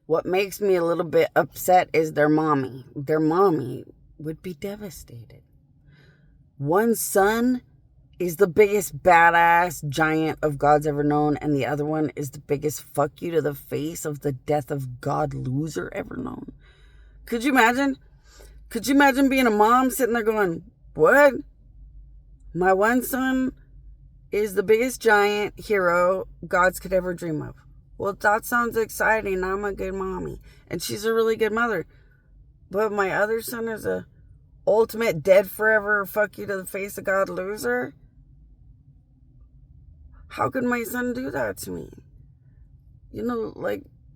What makes me a little bit upset is their mommy. Their mommy would be devastated. One son is the biggest badass giant of God's ever known, and the other one is the biggest fuck you to the face of the death of God loser ever known. Could you imagine? Could you imagine being a mom sitting there going, what? My one son is the biggest giant hero gods could ever dream of. Well, that sounds exciting. I'm a good mommy. And she's a really good mother. But my other son is a ultimate dead forever fuck you to the face of God loser. How could my son do that to me?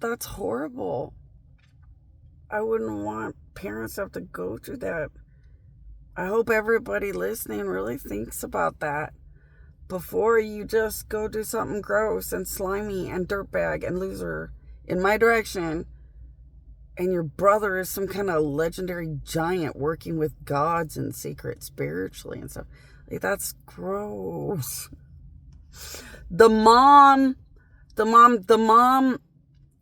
That's horrible. I wouldn't want parents to have to go through that. I hope everybody listening really thinks about that before you just go do something gross and slimy and dirtbag and loser in my direction, and your brother is some kind of legendary giant working with gods in secret spiritually and stuff. That's gross. The mom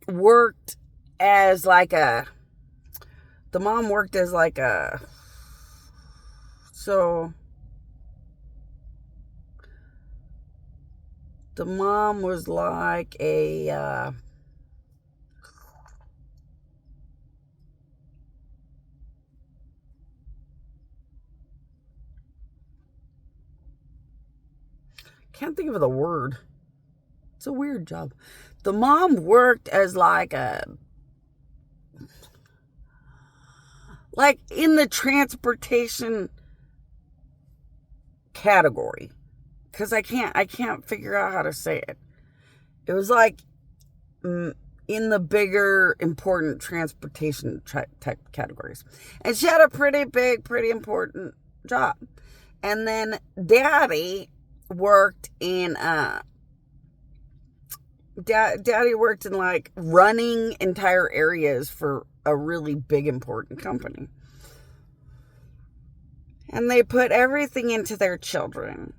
worked as like a so the mom was like a can't think of the word. It's a weird job. The mom worked as like in the transportation category, because I can't figure out how to say it. It was like in the bigger important transportation type categories, and she had a pretty big, pretty important job. And then Daddy worked in Daddy worked in like running entire areas for a really big important company. And they put everything into their children.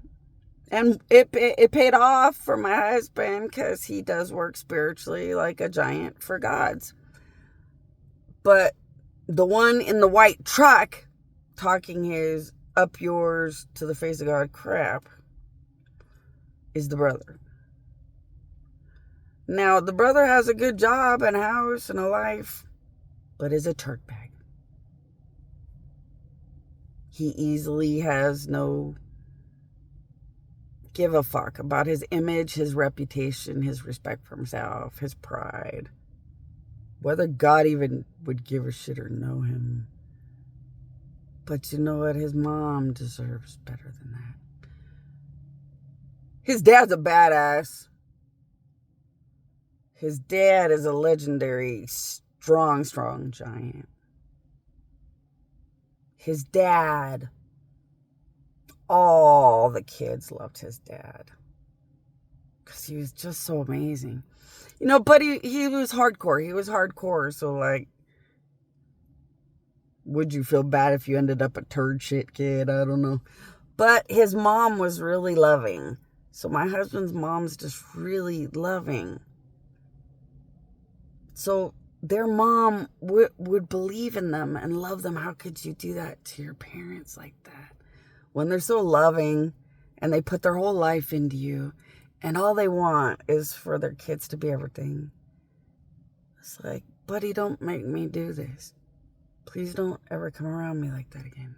And it paid off for my husband because he does work spiritually like a giant for gods. But the one in the white truck talking his up yours to the face of God crap is the brother. Now, the brother has a good job and a house and a life, but is a turd bag. He easily has no give a fuck about his image, his reputation, his respect for himself, his pride. Whether God even would give a shit or know him. But you know what? His mom deserves better than that. His dad's a badass. His dad is a legendary, strong giant. His dad, all the kids loved his dad. Because he was just so amazing. But he was hardcore. He was hardcore. So, like, would you feel bad if you ended up a turd shit kid? I don't know. But his mom was really loving. So my husband's mom's just really loving. So their mom would believe in them and love them. How could you do that to your parents like that? When they're so loving and they put their whole life into you and all they want is for their kids to be everything. It's like, buddy, don't make me do this. Please don't ever come around me like that again.